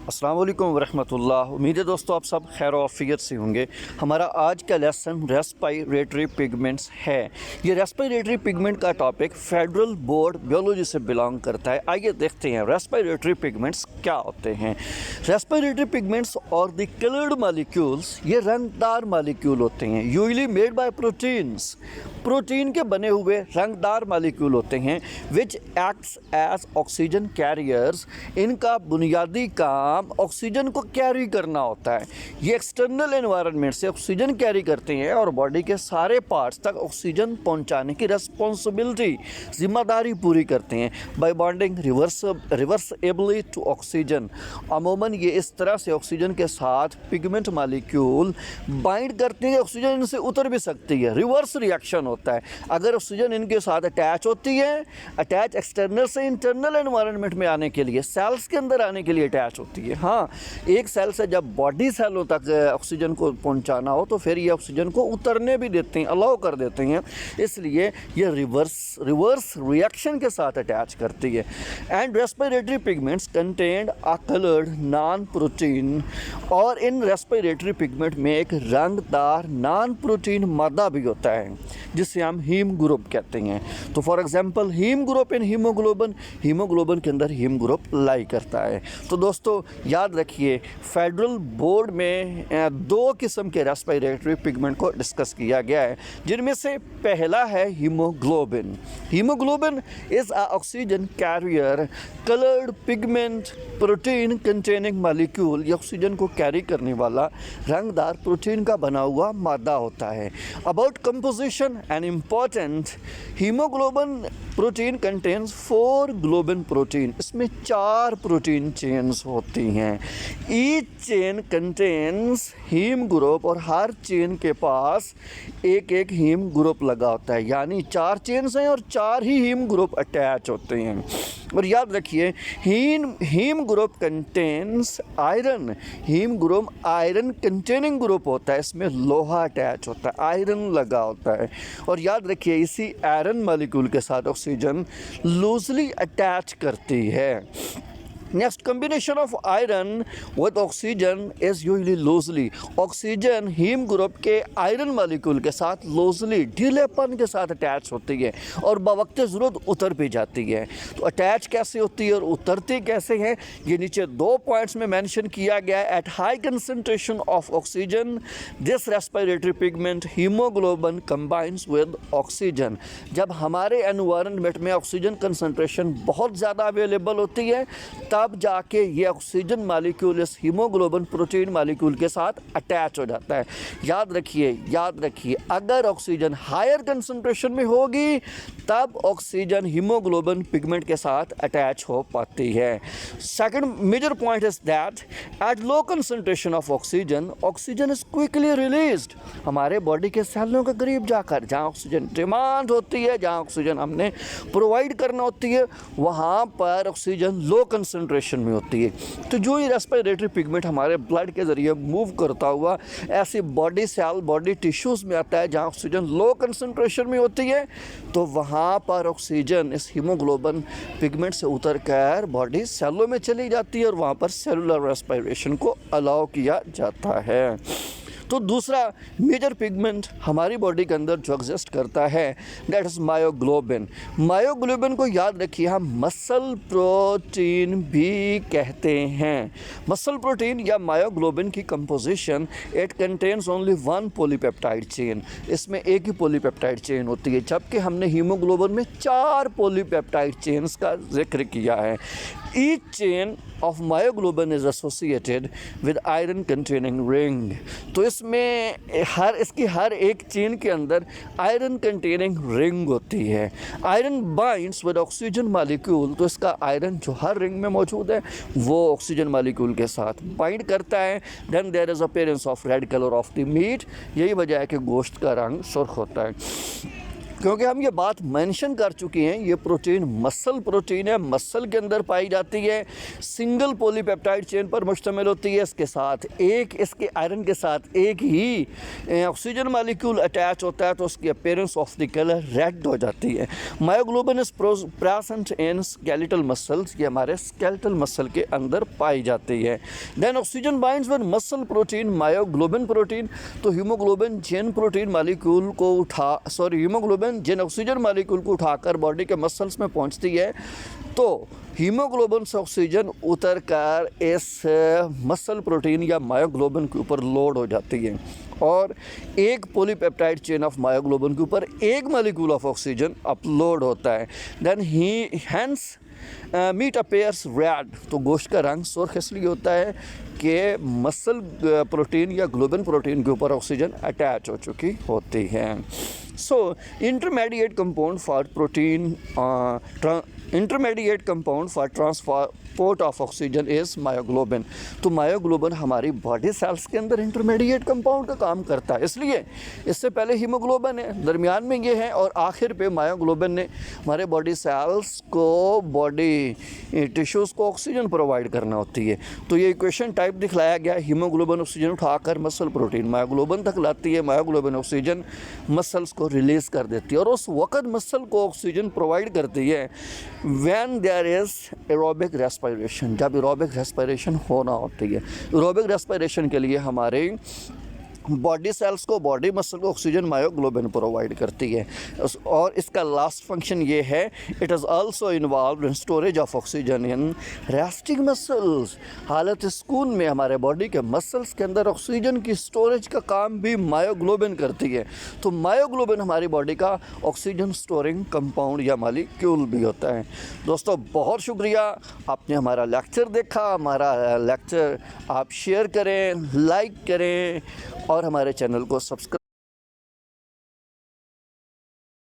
अस्सलाम वालेकुम वरहमतुल्लाह। उम्मीद है दोस्तों आप सब खैर आफियत से होंगे। हमारा आज का लेसन रेस्पिरेटरी पिगमेंट्स है। ये रेस्पिरेटरी पिगमेंट का टॉपिक फेडरल बोर्ड बायोलॉजी से बिलोंग करता है। आइए देखते हैं रेस्पिरेटरी पिगमेंट्स क्या होते हैं। रेस्पिरेटरी पिगमेंट्स और द कलर्ड मॉलिक्यूल्स, ये रंगदार मॉलिक्यूल होते हैं, usually made by proteins, protein के बने हुए रंगदार मॉलिक्यूल होते हैं, which acts as oxygen carriers. इनका बुनियादी काम ऑक्सीजन को कैरी करना होता है। ये एक्सटर्नल एनवायरनमेंट से ऑक्सीजन कैरी करते हैं और बॉडी के सारे पार्ट्स तक ऑक्सीजन पहुंचाने की रिस्पॉन्सिबिलिटी, जिम्मेदारी पूरी करते हैं बाय बॉन्डिंग रिवर्सेबली टू ऑक्सीजन। अमूमन ये इस तरह से ऑक्सीजन के साथ पिगमेंट मॉलिक्यूल बाइंड करते हैं, ऑक्सीजन इनसे उतर भी सकती है। रिवर्स रिएक्शन होता है, अगर ऑक्सीजन इनके साथ अटैच होती है, अटैच एक्सटर्नल से इंटरनल एनवायरनमेंट में आने के लिए, सेल्स के अंदर आने के लिए अटैच होती है। हाँ, एक सेल से जब बॉडी सेलों तक ऑक्सीजन को पहुंचाना हो तो फिर ये ऑक्सीजन को उतरने भी देते हैं, अलाउ कर देते हैं, इसलिए ये रिवर्स रिएक्शन के साथ अटैच करती है। And respiratory pigments contained a coloured non protein, और इन रेस्पिरेटरी पिगमेंट में एक रंगदार नॉन प्रोटीन मादा भी होता है जिसे हम हीम ग्रुप कहते हैं। तो for example haem group in haemoglobin, haemoglobin के अंदर हीम ग्रुप लाई करता है। तो दोस्तों याद रखिए, फेडरल बोर्ड में दो किस्म के रेस्पिरेटरी पिगमेंट को डिस्कस किया गया है, जिनमें से पहला है haemoglobin. Haemoglobin is a oxygen carrier coloured pigment protein containing molecule. ये ऑक्सीजन को कैरी करने वाला रंगदार प्रोटीन का बना हुआ मादा होता है। About composition and important, haemoglobin protein contains 4 globin protein. इसमें 4 प्रोटीन चेन्स होती हैं। Each chain contains haem group, और हर चेन के पास एक एक हीम ग्रुप लगा होता है, यानी 4 चेन्स हैं और 4 ही हीम ग्रुप अटैच होते हैं। और याद रखिए, haem group contains iron. Haem group iron containing group होता है, इसमें लोहा अटैच होता है, आयरन लगा होता है। और याद रखिए, इसी आयरन मॉलिक्यूल के साथ ऑक्सीजन लूजली अटैच करती है। Next, combination of iron with oxygen is usually loosely. Oxygen haem group के आयरन मॉलिक्यूल के साथ लूजली, ढीलेपन के साथ अटैच होती है और बवक्त ज़रूरत उतर भी जाती है। तो अटैच कैसे होती है और उतरती कैसे है, ये नीचे 2 पॉइंट्स में मेंशन किया गया है। At high concentration of oxygen this respiratory pigment haemoglobin combines with oxygen. जब हमारे एनवायरनमेंट में ऑक्सीजन कंसंट्रेशन बहुत ज़्यादा अवेलेबल होती है, तब जाके ये ऑक्सीजन मॉलिक्यूल इस हीमोग्लोबिन प्रोटीन मॉलिक्यूल के साथ अटैच हो जाता है। याद रखिए, अगर ऑक्सीजन हायर कंसंट्रेशन में होगी तब ऑक्सीजन हीमोग्लोबिन पिगमेंट के साथ अटैच हो पाती है। Second major point is that at low concentration of oxygen, oxygen is quickly released. हमारे बॉडी के सेलों के करीब जाकर, जहाँ ऑक्सीजन डिमांड होती है, जहाँ ऑक्सीजन हमने प्रोवाइड करना होती है, वहाँ पर ऑक्सीजन लो कंसंट्रेशन में होती है। तो जो ये रेस्पिरेटरी पिगमेंट हमारे ब्लड के ज़रिए मूव करता हुआ ऐसी बॉडी सेल, बॉडी टिश्यूज़ में आता है जहाँ ऑक्सीजन लो कंसंट्रेशन में होती है, तो वहाँ पर ऑक्सीजन इस हीमोग्लोबिन पिगमेंट से उतर कर बॉडी सेलों में चली जाती है और वहाँ पर सेलुलर रेस्पिरेशन को अलाउ किया जाता है। तो दूसरा मेजर पिगमेंट हमारी बॉडी के अंदर जो एग्जिस्ट करता है, दैट इज़ मायोग्लोबिन। मायोग्लोबिन को याद रखिए हम मसल प्रोटीन भी कहते हैं। मसल प्रोटीन या मायोग्लोबिन की composition, it contains only 1 polypeptide chain. इसमें एक ही पॉलीपेप्टाइड चेन होती है, जबकि हमने हीमोग्लोबिन में 4 पॉलीपेप्टाइड चेन्स का जिक्र किया है। Each chain of myoglobin is associated with iron containing ring. तो इसकी हर एक चेन के अंदर आयरन कंटेनिंग रिंग होती है। Iron binds with oxygen molecule, तो इसका आयरन जो हर रिंग में मौजूद है वो ऑक्सीजन मॉलिक्यूल के साथ बाइंड करता है। Then there is appearance of red colour of the meat. यही वजह है कि गोश्त का रंग सुर्ख होता है। क्योंकि हम ये बात मेंशन कर चुके हैं, ये प्रोटीन मसल प्रोटीन है, मसल के अंदर पाई जाती है, सिंगल पॉलीपेप्टाइड चेन पर मुश्तमिल होती है। इसके साथ इसके आयरन के साथ एक ही ऑक्सीजन मालिक्यूल अटैच होता है, तो उसकी appearance of the colour red हो जाती है। Myoglobin is present in skeletal muscles, ये हमारे स्केलेटल मसल के अंदर पाई जाती है। Then oxygen binds with muscle protein myoglobin protein, तो हीमोग्लोबिन जिन प्रोटीन मालिक्यूल को हीमोग्लोबिन जिन ऑक्सीजन मालिक्यूल को उठाकर बॉडी के मसल्स में पहुंचती है, तो हीमोग्लोबिन से ऑक्सीजन उतर कर इस मसल प्रोटीन या मायोग्लोबिन के ऊपर लोड हो जाती है और एक पॉलीपेप्टाइड चेन ऑफ मायोग्लोबिन के ऊपर एक मालिक्यूल ऑफ ऑक्सीजन अपलोड होता है। Then hence meat appears red, तो गोश्त का रंग सुर्ख इसलिए होता है कि मसल प्रोटीन या ग्लोबिन प्रोटीन के ऊपर ऑक्सीजन अटैच हो चुकी होती है। So intermediate compound for transport of oxygen is myoglobin, तो मायोग्लोबिन हमारी बॉडी सेल्स के अंदर इंटरमीडिएट कंपाउंड का काम करता है। इसलिए इससे पहले हीमोग्लोबिन है, दरमियान में ये है, और आखिर पे मायोग्लोबिन ने हमारे बॉडी सेल्स को, बॉडी टिश्यूज़ को ऑक्सीजन प्रोवाइड करना होती है। तो ये इक्वेशन टाइप दिखलाया गया, हीमोग्लोबिन ऑक्सीजन उठाकर मसल प्रोटीन मायोग्लोबिन तक लाती है, मायोग्लोबिन ऑक्सीजन मसल्स को रिलीज़ कर देती है और उस वक़्त मसल को ऑक्सीजन प्रोवाइड करती है when there is aerobic respiration, जब एरोबिक रेस्पिरेशन होना होती है। एरोबिक रेस्पिरेशन के लिए हमारे बॉडी सेल्स को, बॉडी मसल को ऑक्सीजन मायोग्लोबिन प्रोवाइड करती है। और इसका लास्ट फंक्शन ये है, it is also involve in storage of oxygen in resting muscles, हालत सुकून में हमारे बॉडी के मसल्स के अंदर ऑक्सीजन की स्टोरेज का काम भी मायोग्लोबिन करती है। तो मायोग्लोबिन हमारी बॉडी का ऑक्सीजन स्टोरिंग कंपाउंड या मालिक्यूल भी होता है। दोस्तों बहुत शुक्रिया, आपने हमारा लेक्चर देखा। हमारा लेक्चर आप शेयर करें, लाइक करें और हमारे चैनल को सब्सक्राइब